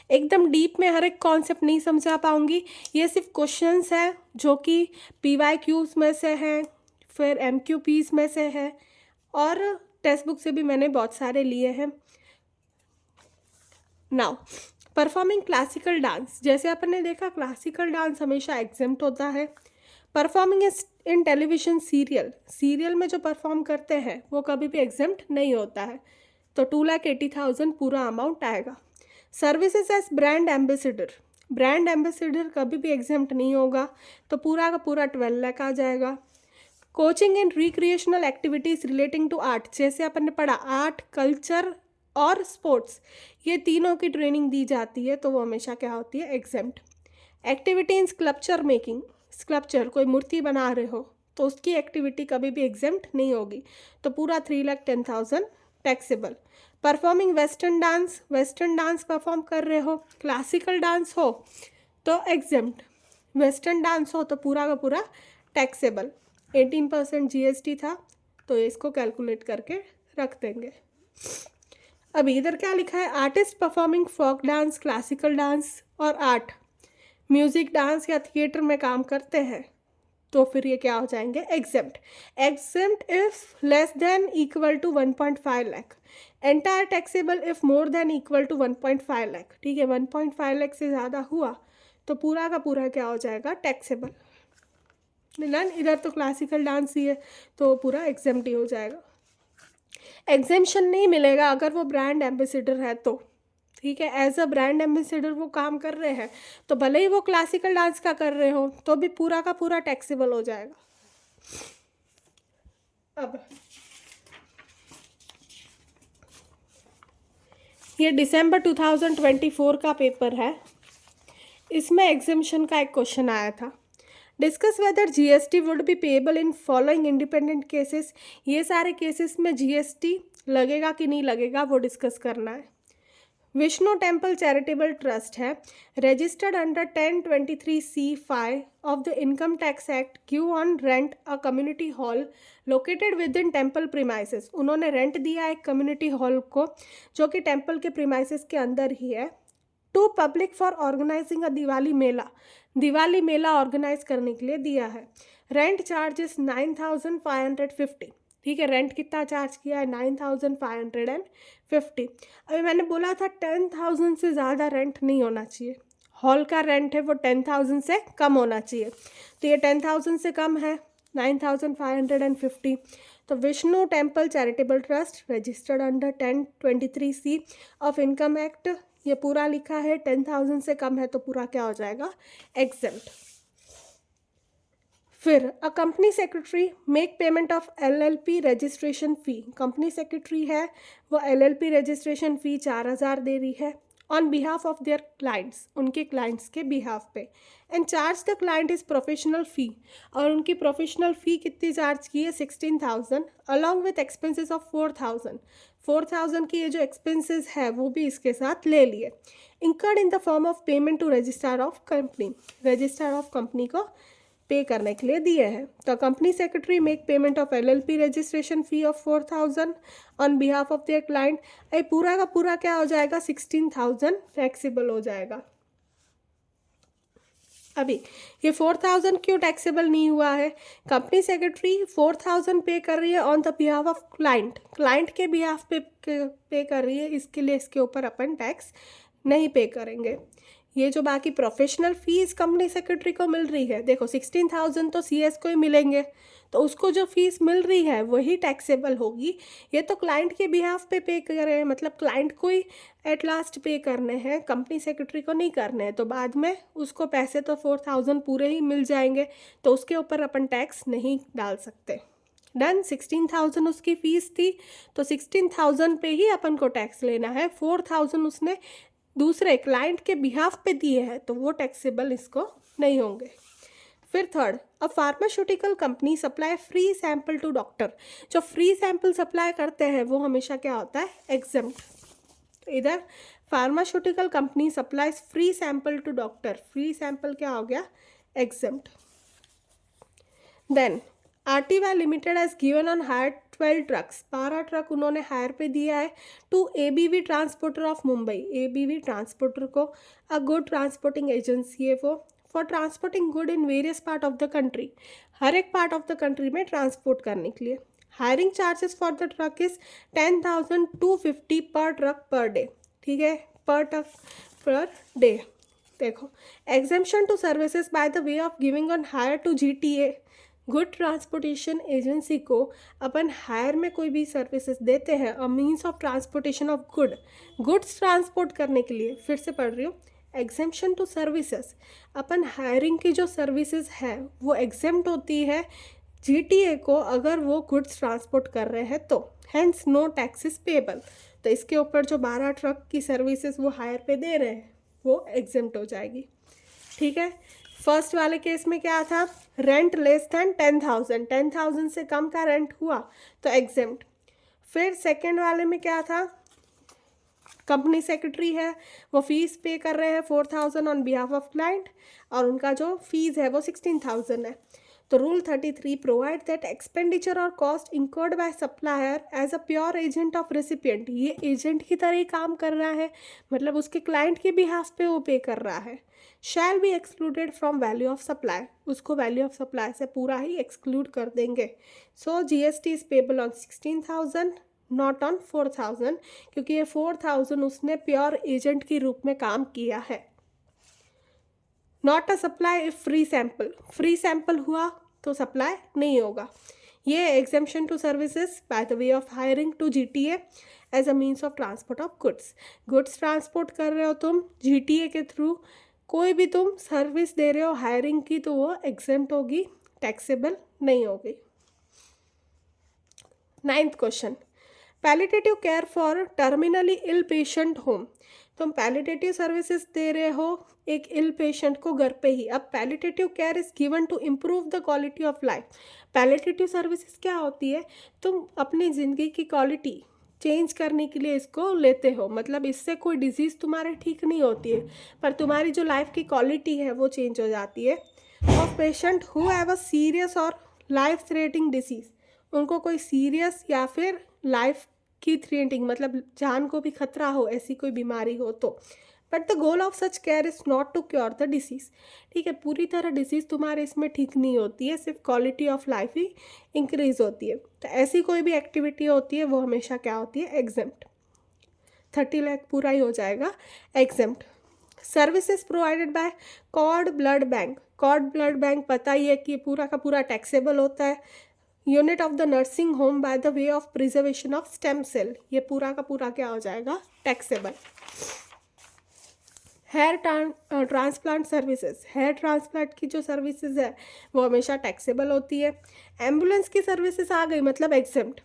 [SPEAKER 1] एकदम डीप में हर एक कॉन्सेप्ट नहीं समझा पाऊंगी, ये सिर्फ क्वेश्चंस हैं जो कि PYQs में से हैं, फिर MQPs में से है, और टेक्स्ट बुक से भी मैंने बहुत सारे लिए हैं। नाउ, परफॉर्मिंग क्लासिकल डांस, जैसे अपन ने देखा क्लासिकल डांस हमेशा एग्जेम्प्ट होता है। Performing in television serial, serial में जो परफॉर्म करते हैं वो कभी भी एग्जेम्प्ट नहीं होता है, तो 2,80,000 पूरा अमाउंट आएगा। Services as brand ambassador, brand ambassador कभी भी एग्जेम्प्ट नहीं होगा, तो पूरा का पूरा 12 लाख आ जाएगा। Coaching and recreational activities relating to art, जैसे अपन ने पढ़ा आर्ट, कल्चर और स्पोर्ट्स, ये तीनों की ट्रेनिंग दी जाती है, तो वो हमेशा क्या होती है, exempt. Activity in sculpture making, sculpture कोई मूर्ति बना रहे हो तो उसकी एक्टिविटी कभी भी एग्जेम्प्ट नहीं होगी, तो पूरा 3,10,000 taxable. Performing western dance, western dance perform कर रहे हो, क्लासिकल डांस हो तो एग्जेम्प्ट, वेस्टर्न डांस हो तो पूरा का पूरा टैक्सेबल। 18% GST था, तो इसको कैलकुलेट करके रख देंगे। अभी इधर क्या लिखा है, artist performing folk dance, classical dance और आर्ट, म्यूजिक, डांस या थिएटर में काम करते हैं, तो फिर ये क्या हो जाएंगे, exempt. Exempt if less than equal to 1.5 lakh, entire taxable if more than equal to 1.5 lakh. ठीक है, 1.5 लाख से ज़्यादा हुआ तो पूरा का पूरा क्या हो जाएगा, टैक्सेबल। मिलन, इधर तो क्लासिकल डांस ही है तो पूरा एग्जेम्प्ट ही हो जाएगा। एग्जेम्पशन नहीं मिलेगा अगर वो ब्रांड एम्बेसडर है तो, ठीक है, एज अ ब्रांड एम्बेसडर वो काम कर रहे हैं, तो भले ही वो क्लासिकल डांस का कर रहे हो तो भी पूरा का पूरा टैक्सेबल हो जाएगा। अब ये दिसंबर 2024 का पेपर है, इसमें एग्जेम्पशन का एक क्वेश्चन आया था। Discuss whether GST would be payable in following independent cases, ये सारे केसेस में GST लगेगा कि नहीं लगेगा वो डिस्कस करना है। विष्णु टेम्पल चैरिटेबल ट्रस्ट है, registered under 1023C5 of the income tax act, give on rent a community hall located with in temple premises, उन्होंने रेंट दिया एक कम्युनिटी हॉल को जो कि टेम्पल के प्रीमाइसेस के अंदर ही है, to public for organising a Diwali mela, Diwali मेला ऑर्गेनाइज करने के लिए दिया है। रेंट चार्जेस 9,550, ठीक है, रेंट कितना चार्ज किया है, 9,550। अभी मैंने बोला था 10,000 से ज़्यादा रेंट नहीं होना चाहिए, हॉल का रेंट है वो 10,000 से कम होना चाहिए, तो ये 10,000 से कम है, 9,550। तो Vishnu temple charitable trust registered under 1023C of income act, ये पूरा लिखा है, 10,000 से कम है तो पूरा क्या हो जाएगा, एग्जेम्प्ट। फिर a company secretary make payment of LLP registration fee, company secretary है वो LLP रजिस्ट्रेशन फ़ी 4,000 दे रही है on behalf of their clients, उनके क्लाइंट्स के बिहाफ पे, and charge the client is professional fee, और उनकी प्रोफेशनल फ़ी कितनी चार्ज की है, 16,000 अलॉन्ग विथ एक्सपेंसेस ऑफ 4,000, 4,000 की ये जो एक्सपेंसेस है वो भी इसके साथ ले लिए। Incurred in the form of payment to registrar of company, registrar of company को पे करने के लिए दिए हैं। तो company secretary make payment of LLP registration fee of 4,000 on behalf of their client, ये पूरा का पूरा क्या हो जाएगा, 16,000 टैक्सेबल हो जाएगा। अभी ये 4,000 क्यों टैक्सेबल नहीं हुआ है, कंपनी सेक्रेटरी 4,000 पे कर रही है on the behalf of client, client के बिहाफ पे कर रही है, इसके लिए इसके ऊपर अपन टैक्स नहीं पे करेंगे। ये जो बाकी प्रोफेशनल फीस कंपनी सेक्रेटरी को मिल रही है, देखो 16,000 तो CS को ही मिलेंगे, तो उसको जो फीस मिल रही है वही टैक्सेबल होगी। ये तो क्लाइंट के बिहाफ पे कर रहे हैं, मतलब क्लाइंट को ही एट लास्ट पे करने हैं, कंपनी सेक्रेटरी को नहीं करने हैं, तो बाद में उसको पैसे तो 4,000 पूरे ही मिल जाएंगे, तो उसके ऊपर अपन टैक्स नहीं डाल सकते। डन, 16,000 उसकी फ़ीस थी तो 16,000 पे ही अपन को टैक्स लेना है, 4,000 उसने दूसरे क्लाइंट के बिहाफ पे दिए हैं तो वो टैक्सेबल इसको नहीं होंगे। फिर third, a pharmaceutical company supply free sample to doctor, जो फ्री सैंपल सप्लाई करते हैं वो हमेशा क्या होता है, एग्जेम्प्ट। तो इधर pharmaceutical company supplies free sample to doctor, free sample क्या हो गया, exempt. Then RTY limited as given on hire 12 trucks, 12 truck उन्होंने हायर पे दिया है to ABV transporter of Mumbai, ABV transporter को, अ गुड ट्रांसपोर्टिंग एजेंसी है वो, for transporting good in various part of the country, हर एक पार्ट ऑफ द कंट्री में ट्रांसपोर्ट करने के लिए। Hiring charges for the truck is 10,250 पर ट्रक पर डे, ठीक है, पर ट्रक पर डे। देखो, exemption to services by the way of giving on hire to GTA, good transportation agency को अपन हायर में कोई भी सर्विसेज देते हैं, a means of transportation of goods transport करने के लिए, फिर से पढ़ रही हूँ, एग्जेम्पशन टू सर्विसेज, अपन हायरिंग की जो सर्विसेज है वो एग्जेम्प्ट होती है जीटीए को अगर वो गुड्स ट्रांसपोर्ट कर रहे हैं तो हैंस नो टैक्सेस पेबल। तो इसके ऊपर जो 12 ट्रक की सर्विसेज वो हायर पे दे रहे हैं वो एग्जेम्प्ट हो जाएगी। ठीक है, फर्स्ट वाले केस में क्या था, रेंट लेस दैन 10,000, 10,000 से कम का रेंट हुआ तो एग्जेम्प्ट। फिर सेकेंड वाले में क्या था, कंपनी सेक्रेटरी है वो फीस पे कर रहे हैं 4,000 ऑन बिहाफ ऑफ क्लाइंट और उनका जो फीस है वो 16,000 है। तो रूल 33 प्रोवाइड दैट एक्सपेंडिचर और cost incurred by supplier as a pure agent of recipient, ये एजेंट की तरह ही काम कर रहा है, मतलब उसके क्लाइंट के बिहाफ पे वो पे कर रहा है, shall be excluded from value of supply, उसको वैल्यू ऑफ सप्लाई से पूरा ही एक्सक्लूड कर देंगे। So GST is payable on 16,000 not on 4,000, क्योंकि ये 4,000 उसने प्योर एजेंट के रूप में काम किया है। Not a supply if free sample, free sample हुआ तो सप्लाई नहीं होगा। ये exemption to services by the way of hiring to GTA as a means of transport of goods, goods transport कर रहे हो तुम जीटीए के थ्रू, कोई भी तुम सर्विस दे रहे हो हायरिंग की तो वो एग्जेम्प्ट होगी, टैक्सेबल नहीं होगी। 9th question, palliative care for terminally ill patient home, तुम पैलिएटिव सर्विसेज दे रहे हो एक इल पेशेंट को घर पे ही। अब palliative care is given to improve the quality of life. Palliative services क्या होती है, तुम अपनी ज़िंदगी की क्वालिटी चेंज करने के लिए इसको लेते हो, मतलब इससे कोई डिजीज़ तुम्हारे ठीक नहीं होती है पर तुम्हारी जो लाइफ की क्वालिटी है वो चेंज हो जाती है। Of patient who have a serious और लाइफ थ्रेटनिंग डिसीज़, उनको कोई सीरियस या फिर लाइफ की थ्रेटनिंग मतलब जान को भी खतरा हो ऐसी कोई बीमारी हो तो, but the goal of such care is not to cure the disease. ठीक है, पूरी तरह डिसीज़ तुम्हारे इसमें ठीक नहीं होती है, सिर्फ quality of life he increase होती है। तो ऐसी कोई भी एक्टिविटी होती है वो हमेशा क्या होती है, एग्जेम्प्ट। 30 लाख पूरा ही हो जाएगा exempt. Services provided by cord blood bank, cord blood bank पता ही है कि पूरा का पूरा टैक्सेबल होता है। Unit of the nursing home by the way of preservation of stem cell, ये पूरा का पूरा क्या हो जाएगा, taxable. Hair transplant services, hair transplant की जो सर्विसेज है वो हमेशा टैक्सेबल होती है। एम्बुलेंस की सर्विसेज आ गई मतलब एग्जेम्प्ट।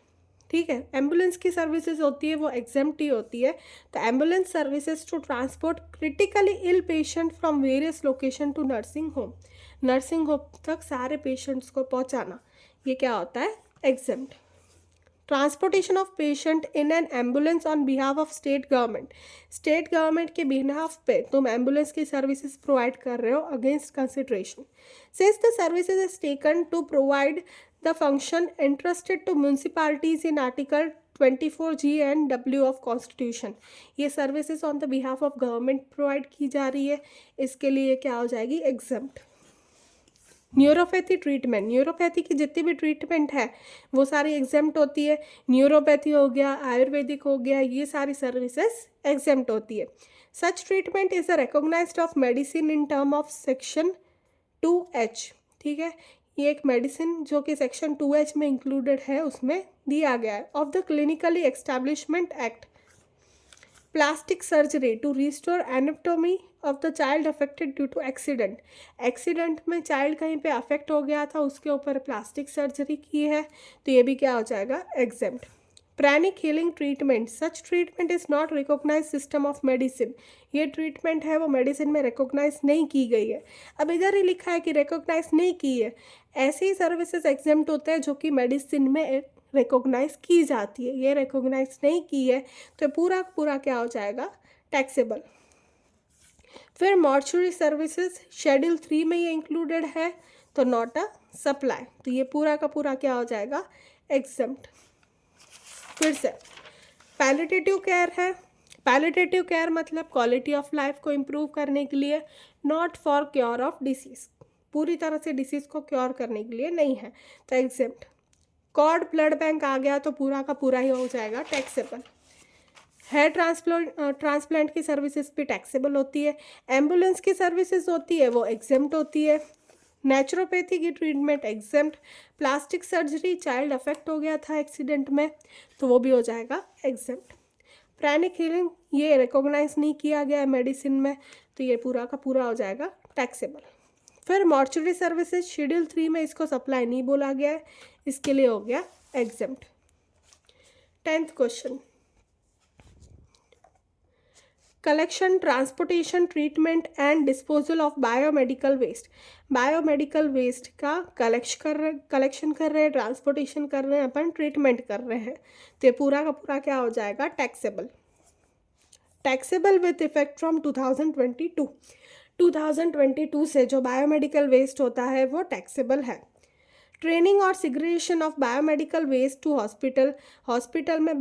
[SPEAKER 1] ठीक है, एम्बुलेंस की सर्विसेज होती है वो एग्जेम्प्ट ही होती है। तो ambulance services to transport critically ill patient from various location to nursing home, nursing home तक सारे पेशेंट्स को पहुंचाना, ये क्या होता है, exempt. Transportation of patient in an ambulance on behalf of state government, state government के बिहाफ पे तुम एम्बुलेंस की सर्विसेज प्रोवाइड कर रहे हो against consideration, since the services is taken to provide the function interested to municipalities in article 24G and W of constitution, ये services on the behalf of government provide की जा रही है, इसके लिए क्या हो जाएगी, एग्जेम्प्ट। न्यूरोपैथी ट्रीटमेंट, न्यूरोपैथी की जितनी भी ट्रीटमेंट है वो सारी एग्जेम्प्ट होती है। न्यूरोपैथी हो गया, आयुर्वेदिक हो गया, ये सारी सर्विसेज एग्जेम्प्ट होती है। Such treatment is a recognized of medicine in term of section 2H। ठीक है, ये एक मेडिसिन जो कि सेक्शन 2H में इंक्लूडेड है उसमें दिया गया है, of the clinically establishment act. Plastic surgery to restore anatomy of the child affected due to accident, accident में चाइल्ड कहीं पे अफेक्ट हो गया था उसके ऊपर प्लास्टिक सर्जरी की है तो ये भी क्या हो जाएगा, exempt. Pranic healing treatment, such treatment is not recognize system of medicine, ये ट्रीटमेंट है वो मेडिसिन में रिकॉग्नाइज नहीं की गई है। अब इधर ही लिखा है कि रिकॉग्नाइज नहीं की है, ऐसी सर्विसेज एग्जेम्प्ट होते हैं जो कि मेडिसिन में रिकॉग्नाइज की जाती है, ये रिकॉग्नाइज नहीं की है तो पूरा पूरा क्या हो जाएगा, टैक्सेबल। फिर मॉर्चुरी सर्विसेज शेड्यूल 3 में ये इंक्लूडेड है तो नॉट अ सप्लाई, तो ये पूरा का पूरा क्या हो जाएगा, एग्जेम्प्ट। फिर से पैलिएटिव केयर है, पैलिएटिव केयर मतलब क्वालिटी ऑफ लाइफ को इम्प्रूव करने के लिए, not for cure of disease, पूरी तरह से डिसीज़ को क्योर करने के लिए नहीं है तो एग्जेम्प्ट। कॉर्ड ब्लड बैंक आ गया तो पूरा का पूरा ही हो जाएगा टैक्सेबल। हेयर ट्रांसप्लांट की सर्विसेज भी टैक्सेबल होती है। एम्बुलेंस की सर्विसेज होती है वो एग्जेम्प्ट होती है। नेचुरोपैथी की treatment exempt. Plastic surgery child affect हो गया था एक्सीडेंट में तो वो भी हो जाएगा एग्जेम्प्ट। प्राणिक हीलिंग ये रिकॉग्नाइज नहीं किया गया है मेडिसिन में तो ये पूरा का पूरा हो जाएगा टैक्सेबल। फिर मॉर्चरी सर्विसेज शेड्यूल 3 में इसको सप्लाई नहीं बोला गया है, इसके लिए हो गया exempt. 10th question, collection, transportation, treatment and disposal of biomedical waste. Biomedical waste का कलेक्शन कर रहे हैं, ट्रांसपोर्टेशन कर रहे हैं, अपन ट्रीटमेंट कर रहे हैं, तो ये पूरा का पूरा क्या हो जाएगा, taxable. Taxable with effect from 2022। 2022 से जो बायोमेडिकल वेस्ट होता है वो टैक्सेबल है। ट्रेनिंग और segregation of biomedical waste to hospital. Hospital में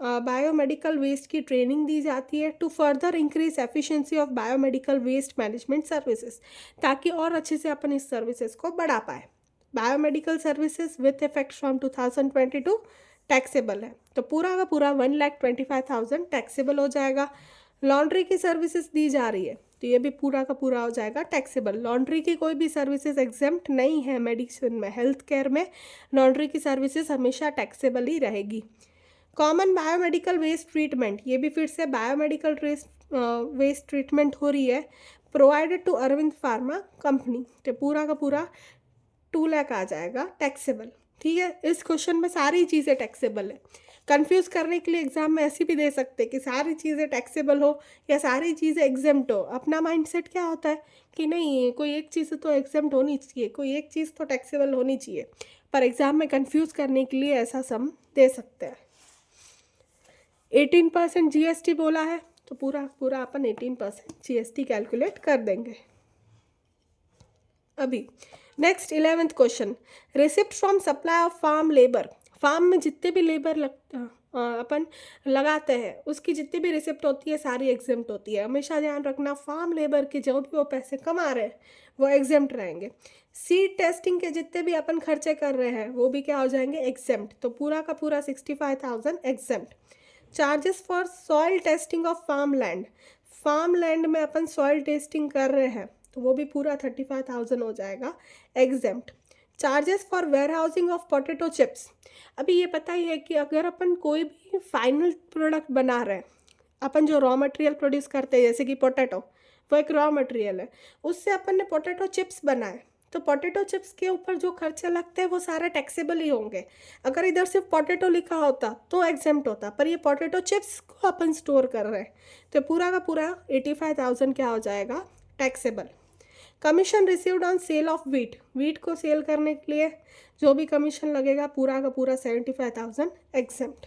[SPEAKER 1] बायोमेडिकल वेस्ट की ट्रेनिंग दी जाती है to further increase efficiency of biomedical waste management services, ताकि और अच्छे से अपन इस सर्विसेज को बढ़ा पाए। Biomedical services with effect from 2022 taxable है, तो पूरा का पूरा 1,25,000 टैक्सेबल हो जाएगा। लॉन्ड्री की सर्विसेज दी जा रही है, तो ये भी पूरा का पूरा हो जाएगा टैक्सेबल। लॉन्ड्री की कोई भी सर्विसेज एग्जेम्प्ट नहीं है मेडिसिन में, हेल्थ केयर में लॉन्ड्री की सर्विसेज हमेशा टैक्सेबल ही रहेगी। कॉमन बायोमेडिकल वेस्ट ट्रीटमेंट, ये भी फिर से बायोमेडिकल वेस्ट ट्रीटमेंट हो रही है, provided to Arvind pharma company, तो पूरा का पूरा 2 लाख आ जाएगा टैक्सेबल। ठीक है, इस क्वेश्चन में सारी चीज़ें टैक्सेबल है। कंफ्यूज करने के लिए एग्जाम में ऐसी भी दे सकते हैं कि सारी चीज़ें टैक्सेबल हो या सारी चीज़ें एग्जेम्प्ट हो। अपना माइंडसेट क्या होता है कि नहीं, कोई एक चीज़ तो एग्जेम्प्ट होनी चाहिए, कोई एक चीज़ तो टैक्सेबल होनी चाहिए, पर एग्जाम में कंफ्यूज करने के लिए ऐसा सम दे सकते हैं। 18% GST बोला है, तो पूरा पूरा अपन 18% GST कैलकुलेट कर देंगे। अभी next 11th question, receipt from supply of farm labour. Farm में जितने भी लेबर अपन लगाते हैं उसकी जितनी भी रिसिप्ट होती है सारी एग्जेम्प्ट होती है। हमेशा ध्यान रखना, फार्म लेबर के जो भी वो पैसे कमा रहे हैं वो एग्जेम्प्ट रहेंगे। सीड टेस्टिंग के जितने भी अपन खर्चे कर रहे हैं वो भी क्या हो जाएंगे, एग्जेम्प्ट, तो पूरा का पूरा 65,000 exempt. Charges for soil testing of farm land, farm land में अपन सॉइल टेस्टिंग कर रहे हैं तो वो भी पूरा 35,000 हो जाएगा exempt. Charges for warehousing of potato chips, अभी ये पता ही है कि अगर अपन कोई भी फाइनल प्रोडक्ट बना रहे हैं, अपन जो रॉ मटेरियल प्रोड्यूस करते हैं जैसे कि पोटैटो, वो एक रॉ मटेरियल है, उससे अपन ने पोटैटो चिप्स बनाए, तो पोटैटो चिप्स के ऊपर जो खर्चे लगते हैं वो सारे टैक्सेबल ही होंगे। अगर इधर सिर्फ पोटैटो लिखा होता तो एग्जेम्प्ट होता, पर ये पोटैटो चिप्स को अपन स्टोर कर रहे हैं, तो पूरा का पूरा 85,000 क्या हो जाएगा, taxable. Commission received on sale of wheat, wheat को सेल करने के लिए जो भी कमीशन लगेगा पूरा का पूरा 75,000 exempt.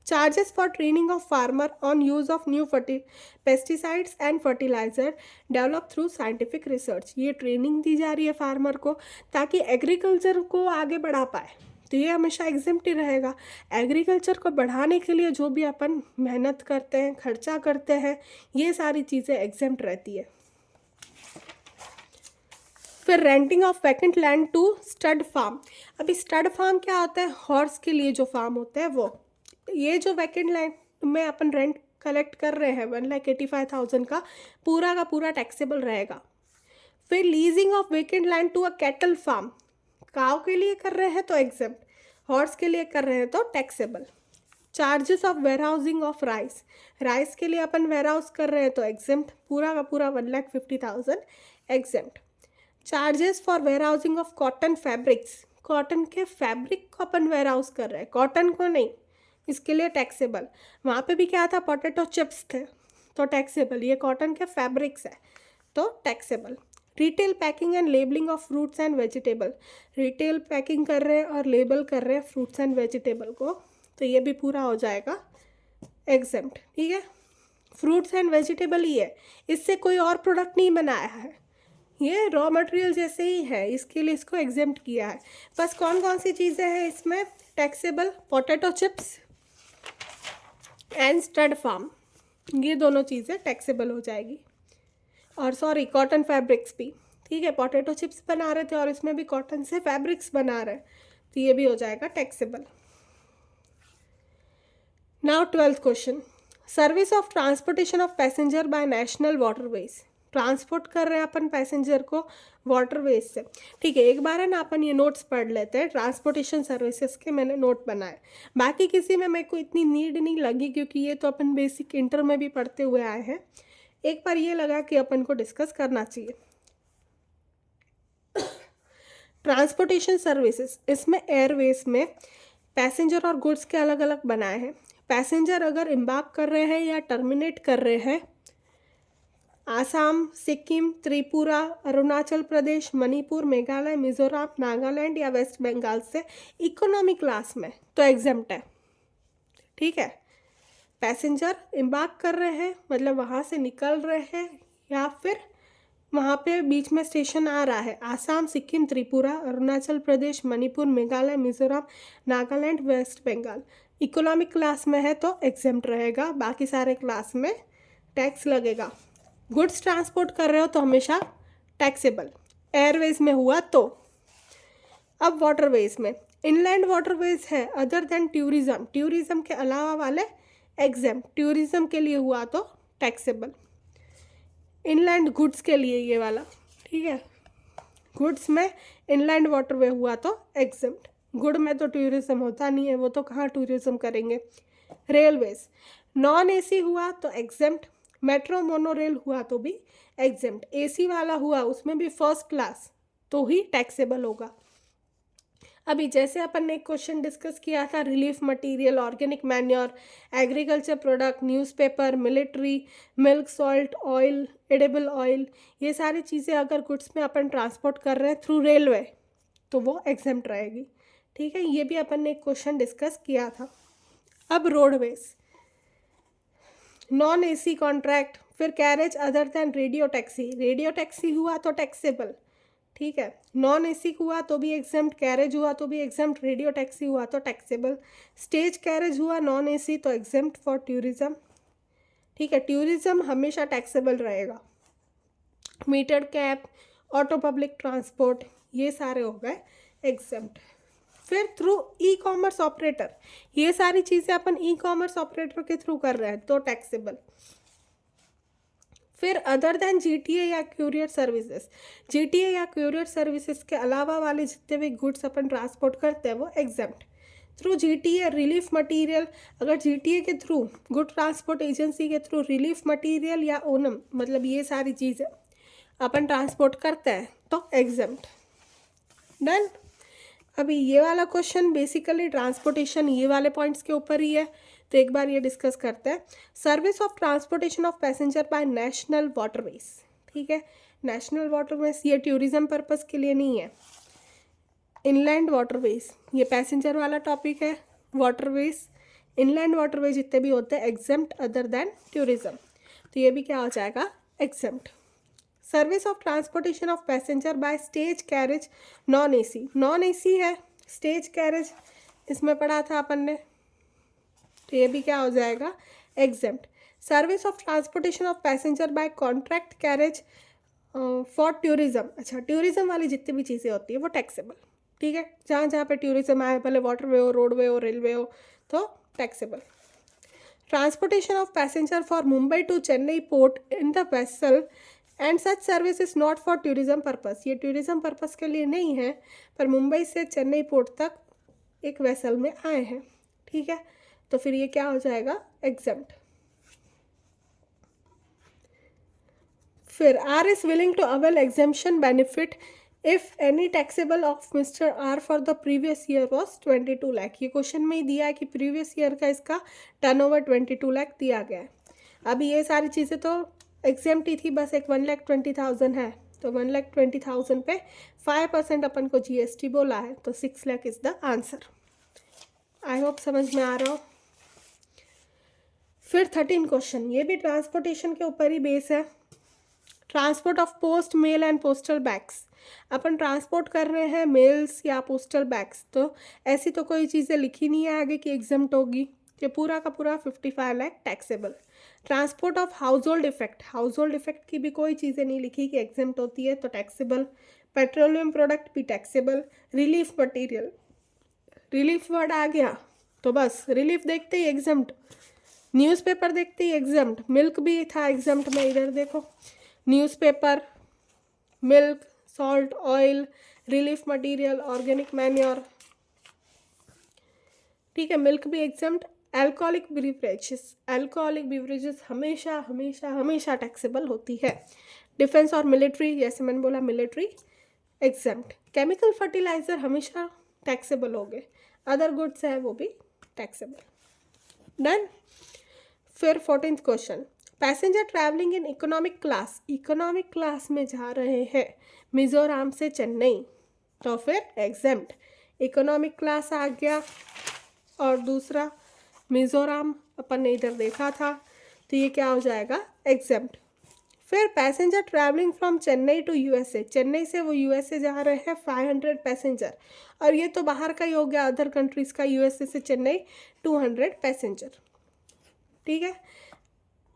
[SPEAKER 1] Charges for training of farmer on use of new pesticides and fertiliser develop through scientific research, ये ट्रेनिंग दी जा रही है फार्मर को ताकि एग्रीकल्चर को आगे बढ़ा पाए, तो ये हमेशा एग्जेम्प्ट ही रहेगा। एग्रीकल्चर को बढ़ाने के लिए जो भी अपन मेहनत करते हैं, खर्चा करते हैं, ये सारी चीज़ें एग्जेम्प्ट रहती है। फिर renting of vacant land to stud farm, अभी स्टड फार्म क्या होता है, हॉर्स के लिए जो फार्म होता है वो, ये जो वैकेंट लैंड में अपन रेंट कलेक्ट कर रहे हैं 1,85,000 का पूरा टैक्सेबल रहेगा। फिर leasing of vacant land to a cattle farm, cow के लिए कर रहे हैं तो एग्जेम्प्ट, हॉर्स के लिए कर रहे हैं तो taxable. Charges of warehousing of rice, rice के लिए अपन वेयर हाउस कर रहे हैं तो एग्जेम्प्ट, पूरा का पूरा 1,50,000 exempt. Charges for warehousing of cotton fabrics, cotton के फैब्रिक को अपन वेयर हाउस कर रहे हैं, कॉटन को नहीं, इसके लिए टैक्सेबल। वहाँ पे भी क्या था, पोटैटो चिप्स थे तो टैक्सेबल, ये कॉटन के फैब्रिक्स है तो taxable. Retail packing and labelling of fruits and vegetable, retail packing कर रहे हैं और लेबल कर रहे हैं फ्रूट्स एंड वेजिटेबल को, तो ये भी पूरा हो जाएगा एग्जेम्प्ट। ठीक है, फ्रूट्स एंड वेजिटेबल ही है, इससे कोई और प्रोडक्ट नहीं बनाया है, ये रॉ मटेरियल जैसे ही है, इसके लिए इसको एग्जेम्प्ट किया है। बस कौन कौन सी चीज़ें हैं इसमें taxable, potato chips and stud farm, ये दोनों चीज़ें टैक्सेबल हो जाएगी। और सॉरी, कॉटन फैब्रिक्स भी, ठीक है, पोटैटो चिप्स बना रहे थे और इसमें भी कॉटन से फैब्रिक्स बना रहे हैं, तो ये भी हो जाएगा taxable. Now 12th question, service of transportation of passenger by national waterways, transport कर रहे हैं अपन पैसेंजर को वाटरवेज से। ठीक है, एक बार है ना अपन ये नोट्स पढ़ लेते हैं, ट्रांसपोर्टेशन सर्विसेज के मैंने नोट बनाए, बाकी किसी में मेरे को इतनी नीड नहीं लगी क्योंकि ये तो अपन बेसिक इंटर में भी पढ़ते हुए आए हैं। एक बार ये लगा कि अपन को डिस्कस करना चाहिए। ट्रांसपोर्टेशन सर्विसेज, इसमें एयरवेज में पैसेंजर और गुड्स के अलग अलग बनाए हैं। पैसेंजर अगर इम्बार्क कर रहे हैं या टर्मिनेट कर रहे हैं आसाम, सिक्किम, त्रिपुरा, अरुणाचल प्रदेश, मणिपुर, मेघालय, मिजोरम, नागालैंड या वेस्ट बंगाल से इकोनॉमी क्लास में, तो एग्जेम्प्ट है। ठीक है, पैसेंजर इम्बार्क कर रहे हैं मतलब वहाँ से निकल रहे हैं या फिर वहाँ पे बीच में स्टेशन आ रहा है, Assam, Sikkim, Tripura, Arunachal Pradesh, Manipur, Meghalaya, Mizoram, Nagaland, west Bengal, economic class में है तो एग्जेम्प्ट रहेगा, बाकी सारे क्लास में टैक्स लगेगा। गुड्स ट्रांसपोर्ट कर रहे हो तो हमेशा टैक्सेबल, एयरवेज में हुआ तो। अब वाटरवेज में, इनलैंड वाटरवेज है अदर देन टूरिज्म, टूरिज्म के अलावा वाले एग्जेम्प्ट, टूरिज्म के लिए हुआ तो टैक्सेबल। इनलैंड गुड्स के लिए ये वाला, ठीक है, गुड्स में इनलैंड वाटरवे हुआ तो एग्जेम्प्ट, गुड में तो टूरिज्म होता नहीं है, वो तो कहाँ टूरिज्म करेंगे। रेलवेज, नॉन एसी हुआ तो एग्जेम्प्ट, मेट्रो मोनोरेल हुआ तो भी एग्जेम्प्ट, एसी वाला हुआ उसमें भी फर्स्ट क्लास तो ही टैक्सेबल होगा। अभी जैसे अपन ने एक क्वेश्चन डिस्कस किया था, relief material, organic manure, agriculture product, newspaper, military, milk, salt, oil, edible oil, ये सारी चीज़ें अगर गुड्स में अपन ट्रांसपोर्ट कर रहे हैं थ्रू रेलवे तो वो एग्जेम्प्ट रहेगी। ठीक है, ये भी अपन ने एक क्वेश्चन डिस्कस किया था। अब रोडवेज, नॉन एसी कॉन्ट्रैक्ट, फिर carriage other than radio taxi, radio taxi हुआ तो टैक्सेबल। ठीक है, नॉन एसी हुआ तो भी एग्जेम्प्ट, कैरेज हुआ तो भी एग्जेम्प्ट, रेडियो टैक्सी हुआ तो टैक्सेबल, स्टेज कैरेज हुआ नॉन एसी तो एग्जेम्प्ट फॉर टूरिज्म। ठीक है, टूरिज्म हमेशा टैक्सेबल रहेगा। Metered cab, auto public transport, ये सारे हो गए एग्जेम्प्ट। फिर थ्रू ई कॉमर्स ऑपरेटर, ये सारी चीज़ें अपन ई कॉमर्स ऑपरेटर के थ्रू कर रहे हैं तो टैक्सेबल। फिर अदर देन जीटीए या क्यूरियर सर्विसेज, जीटीए या क्यूरियर सर्विसेज के अलावा वाले जितने भी गुड्स अपन ट्रांसपोर्ट करते हैं वो exempt. Through GTA relief material, अगर जीटीए के थ्रू, गुड ट्रांसपोर्ट एजेंसी के थ्रू रिलीफ मटेरियल या ओनम, मतलब ये सारी चीज़ें अपन ट्रांसपोर्ट करते हैं तो एग्जेम्प्ट। डन। अभी ये वाला क्वेश्चन बेसिकली ट्रांसपोर्टेशन ये वाले पॉइंट्स के ऊपर ही है, तो एक बार ये डिस्कस करते हैं। Service of transportation of passenger by national waterways, ठीक है, नेशनल वाटरवेज ये टूरिज्म पर्पस के लिए नहीं है। इनलैंड वाटरवेज ये पैसेंजर वाला टॉपिक है, वाटरवेज, इनलैंड वाटरवेज जितने भी होते हैं एग्जेम्प्ट अदर देन टूरिज्म, तो ये भी क्या हो जाएगा exempt. Service of transportation of passenger by stage carriage non AC, non AC है स्टेज कैरेज, इसमें पढ़ा था अपन ने, तो ये भी क्या हो जाएगा exempt. Service of transportation of passenger by contract carriage for tourism, अच्छा टूरिज्म वाली जितनी भी चीज़ें होती है वो टैक्सेबल। ठीक है, जहाँ जहाँ पे टूरिज्म आए, भले वाटरवे हो, रोडवे हो, रेलवे हो, तो taxable. Transportation of passenger for Mumbai to Chennai port in the vessel and such service is not for tourism purpose, ये टूरिज्म पर्पस के लिए नहीं है, पर मुंबई से चेन्नई पोर्ट तक एक वेसल में आए हैं। ठीक है, तो फिर ये क्या हो जाएगा एग्जेम्प्ट। फिर R is willing to avail exemption benefit if any taxable of mister R for the previous year was 22 lakh, ये क्वेश्चन में ही दिया है कि प्रीवियस ईयर का इसका टर्नओवर 22 लाख दिया गया है। अभी ये सारी चीज़ें तो एग्जेम्प्ट ही थी, बस एक 1,20,000 है, तो 1,20,000 पे 5% अपन को जीएसटी बोला है, तो 6 lakh is the answer. I hope समझ में आ रहा हो। फिर 13 क्वेश्चन, ये भी ट्रांसपोर्टेशन के ऊपर ही बेस है। Transport of post, male and postal bags, upon transport कर रहे हैं मेल्स या पोस्टल बैग्स, तो ऐसी तो कोई चीज़ें लिखी नहीं है आगे कि एग्जेम्प्ट होगी, ये पूरा का पूरा 55 lakh taxable. Transport of house hold effect, house hold effect की भी कोई चीज़ें नहीं लिखी कि एग्जेम्प्ट होती है तो टैक्सेबल। पेट्रोलियम प्रोडक्ट भी taxable. Relief material, relief word आ गया तो बस रिलीफ देखते ही एग्जेम्प्ट, न्यूज़पेपर देखते ही एग्जेम्प्ट, मिल्क भी था एग्जेम्प्ट में, इधर देखो newspaper, milk, salt, oil, relief material, organic manure. ठीक है, मिल्क भी exempt. Alcoholic beverages, alcoholic beverages हमेशा हमेशा हमेशा टैक्सेबल होती है। डिफेंस और मिलिट्री, जैसे मैंने बोला मिलिट्री एग्जेम्प्ट। केमिकल फर्टिलाइजर हमेशा टैक्सेबल होंगे, अदर गुड्स है वो भी टैक्सेबल। डन। फिर 14th question, passenger travelling in economic class में जा रहे हैं मिजोरम से चेन्नई, तो फिर एग्जेम्प्ट। इकोनॉमिक क्लास आ गया और दूसरा मिजोरम अपन ने इधर देखा था, तो ये क्या हो जाएगा, एग्जेम्प्ट। फिर passenger travelling from Chennai to USA, Chennai से वो यूएसए जा रहे हैं 500 पैसेंजर, और ये तो बाहर का ही हो गया, अदर कंट्रीज़ का, यूएसए से चेन्नई 200 पैसेंजर। ठीक है,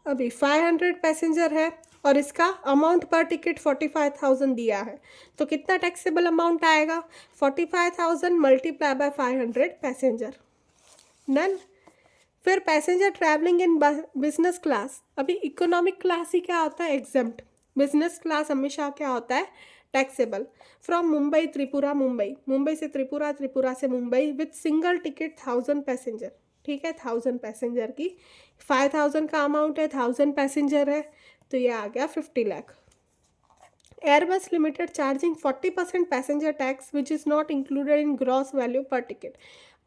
[SPEAKER 1] अभी 500 पैसेंजर है और इसका अमाउंट पर टिकट 45,000 दिया है, तो कितना टैक्सेबल अमाउंट आएगा, 45,000 मल्टीप्लाई बाय 500 पैसेंजर। डन। फिर passenger travelling in business class, अभी इकोनॉमिक क्लास ही क्या होता है, एग्जेम्प्ट। बिजनेस क्लास हमेशा क्या होता है, टैक्सेबल। फ्रॉम मुंबई त्रिपुरा, मुंबई से त्रिपुरा, त्रिपुरा से Mumbai, with single ticket 1000 passenger. ठीक है, 1000 पैसेंजर की 5000 का अमाउंट है, 1000 पैसेंजर है, तो ये आ गया 50 lakh. Airbus limited charging 40% passenger tax which is not included in gross value पर टिकट,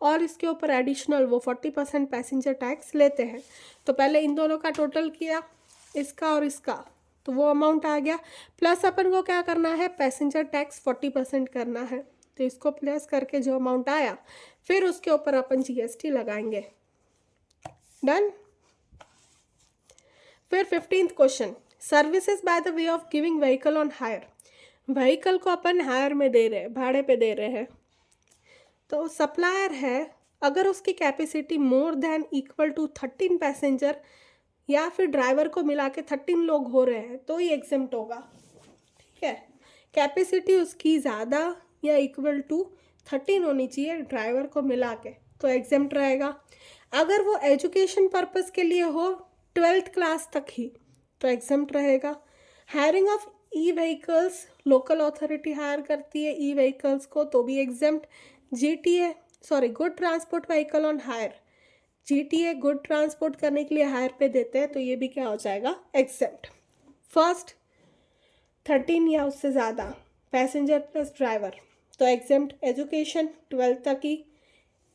[SPEAKER 1] और इसके ऊपर एडिशनल वो 40% पैसेंजर टैक्स लेते हैं। तो पहले इन दोनों का टोटल किया, इसका और इसका, तो वो अमाउंट आ गया, प्लस अपन को क्या करना है, पैसेंजर टैक्स 40% करना है, तो इसको प्लस करके जो अमाउंट आया फिर उसके ऊपर अपन जीएसटी लगाएंगे। डन। फिर 15th question, services by the way of giving vehicle on hire, vehicle को अपन हायर में दे रहे हैं, भाड़े पे दे रहे हैं, तो सप्लायर है, अगर उसकी capacity more than equal to 13 passenger या फिर ड्राइवर को मिला के 13 लोग हो रहे हैं तो ये एग्जेम्प्ट होगा। ठीक है, कैपेसिटी उसकी ज़्यादा या इक्वल टू 13 होनी चाहिए ड्राइवर को मिला के, तो एग्जेम्प्ट रहेगा। अगर वो एजुकेशन पर्पस के लिए हो 12th क्लास तक ही, तो एग्जेम्प्ट रहेगा। Hiring of e vehicles, local authority hire करती है ई व्हीकल्स को, तो भी exempt. Good transport vehicle on hire, GTA good transport करने के लिए हायर पे देते हैं, तो ये भी क्या हो जाएगा, एग्जेम्प्ट। फर्स्ट 13 या उससे ज़्यादा पैसेंजर प्लस ड्राइवर, तो एग्जेम्प्ट। एजुकेशन 12th तक ही,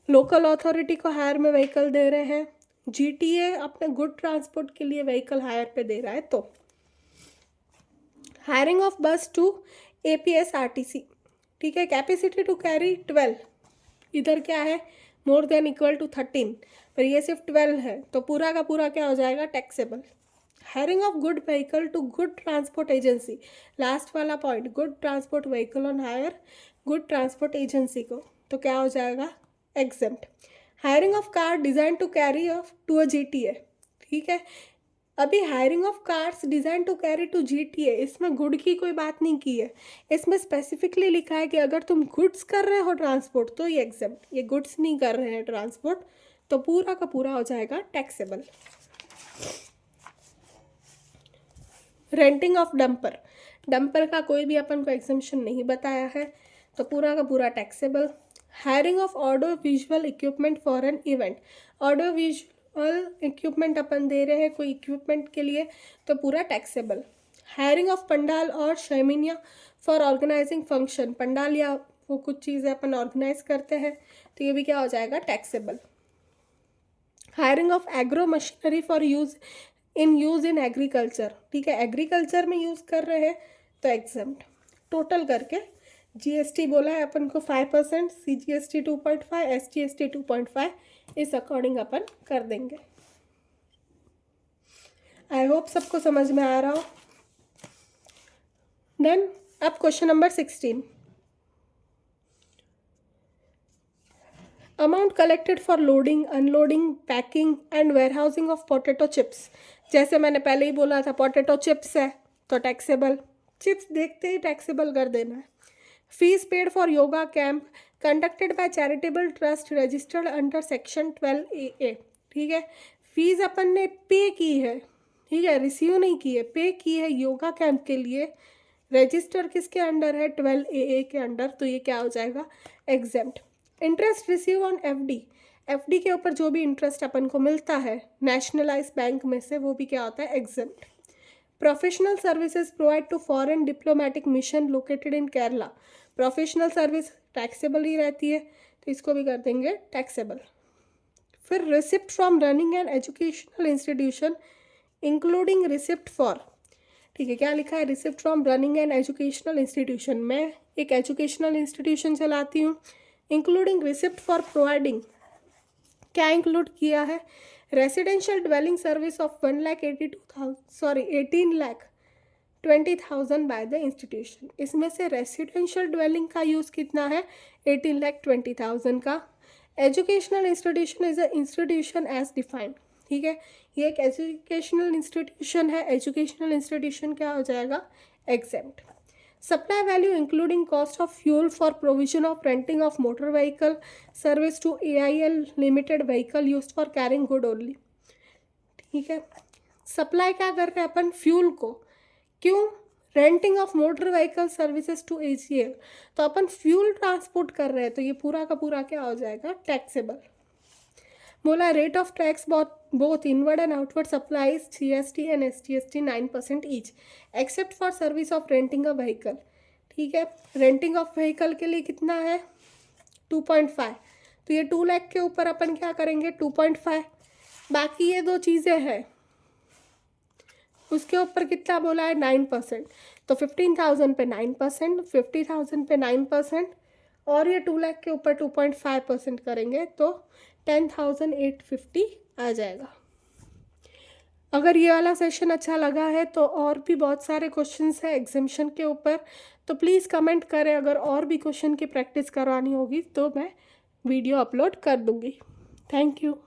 [SPEAKER 1] लोकल अथॉरिटी को हायर में व्हीकल दे रहे हैं, जीटीए अपने गुड ट्रांसपोर्ट के लिए व्हीकल हायर पे दे रहा है, तो हायरिंग ऑफ बस टू एपीएस आरटीसी। ठीक है, कैपेसिटी टू कैरी 12, इधर क्या है, मोर देन इक्वल टू 13, पर ये सिर्फ 12 है, तो पूरा का पूरा क्या हो जाएगा, taxable. Hiring of good vehicle to good transport agency, last वाला point, good transport vehicle on hire good transport agency को, तो क्या हो जाएगा, exempt. Hiring of car design to carry of to a GTA. ठीक है, अभी hiring of cars design to carry to GTA, इसमें गुड की कोई बात नहीं की है, इसमें स्पेसिफिकली लिखा है कि अगर तुम गुड्स कर रहे हो ट्रांसपोर्ट तो ये एग्जेम्प्ट, ये गुड्स नहीं कर रहे हैं ट्रांसपोर्ट, तो पूरा का पूरा हो जाएगा taxable. Renting of dumper, dumper का कोई भी अपन को एग्जेम्पशन नहीं बताया है, तो पूरा का पूरा taxable. Hiring of audio visual equipment for an event, audio visual equipment अपन दे रहे हैं कोई इक्विपमेंट के लिए, तो पूरा टैक्सेबल। हायरिंग ऑफ पंडाल और शैमिनिया फॉर ऑर्गेनाइजिंग फंक्शन, पंडाल या वो कुछ चीज़ें अपन ऑर्गेनाइज करते हैं, तो ये भी क्या हो जाएगा, taxable. Hiring of agro machinery for use in agriculture, ठीक है, एग्रीकल्चर में यूज़ कर रहे हैं, तो एग्जेम्प्ट। टोटल करके जीएसटी बोला है अपन को 5%, सीजीएसटी 2.5, एसजीएसटी 2.5, इस अकॉर्डिंग अपन कर देंगे। आई होप सबको समझ में आ रहा हो। डन। अब question number 16, amount collected for loading, unloading, packing and warehousing of potato chips, जैसे मैंने पहले ही बोला था पोटैटो चिप्स है तो टैक्सेबल, चिप्स देखते ही टैक्सेबल कर देना है। Fees paid for yoga camp conducted by charitable trust registered under section 12AA। ठीक है, फीस अपन ने पे की है, ठीक है, रिसीव नहीं की है, पे की है योगा कैंप के लिए, रजिस्टर किसके अंडर है, 12AA के अंडर, तो ये क्या हो जाएगा, exempt. Interest receive on FD, FD के ऊपर जो भी इंटरेस्ट अपन को मिलता है नेशनलाइज बैंक में से, वो भी क्या होता है, exempt. Professional services provide to foreign diplomatic mission located in Kerala. Professional service taxable ही रहती है, तो इसको भी कर देंगे टैक्सेबल। फिर receipt from running an educational institution including receipt for, ठीक है, क्या लिखा है, receipt from running an educational institution, मैं एक एजुकेशनल इंस्टीट्यूशन चलाती हूँ, इंक्लूडिंग रिसिप्ट फॉर प्रोवाइडिंग, क्या इंक्लूड किया है, residential dwelling service of 18,20,000 by the institution. इसमें से रेसिडेंशियल ड्वेलिंग का यूज़ कितना है, 18,20,000 का। Educational institution is a institution as defined, ठीक है, ये एक एजुकेशनल इंस्टीट्यूशन है, एजुकेशनल इंस्टीट्यूशन क्या हो जाएगा, exempt. Supply value including cost of fuel for provision of renting of motor vehicle service to AIL limited vehicle used for carrying good only, ठीक है। सप्लाई क्या कर रहे हैं अपन, फ्यूल को, क्यों, renting of motor vehicle services to AGL, तो अपन fuel transport कर रहे हैं, तो ये पूरा का पूरा क्या हो जाएगा, टैक्सेबल। बोला rate of tax both inward and outward supplies GST and SGST 9% each except for service of renting a vehicle, ठीक है। रेंटिंग ऑफ व्हीकल के लिए कितना है, 2.5, तो ये 2 लाख के ऊपर अपन क्या करेंगे, 2.5। बाकी ये दो चीज़ें हैं, उसके ऊपर कितना बोला है, 9%, तो 15,000 पे 9%, 50,000 पे 9%, और ये 2 लाख के ऊपर 2.5% करेंगे तो 10,850 आ जाएगा। अगर ये वाला सेशन अच्छा लगा है तो और भी बहुत सारे क्वेश्चंस हैं एग्जामिशन के ऊपर, तो प्लीज़ कमेंट करें। अगर और भी क्वेश्चन की प्रैक्टिस करवानी होगी तो मैं वीडियो अपलोड कर दूँगी। Thank you.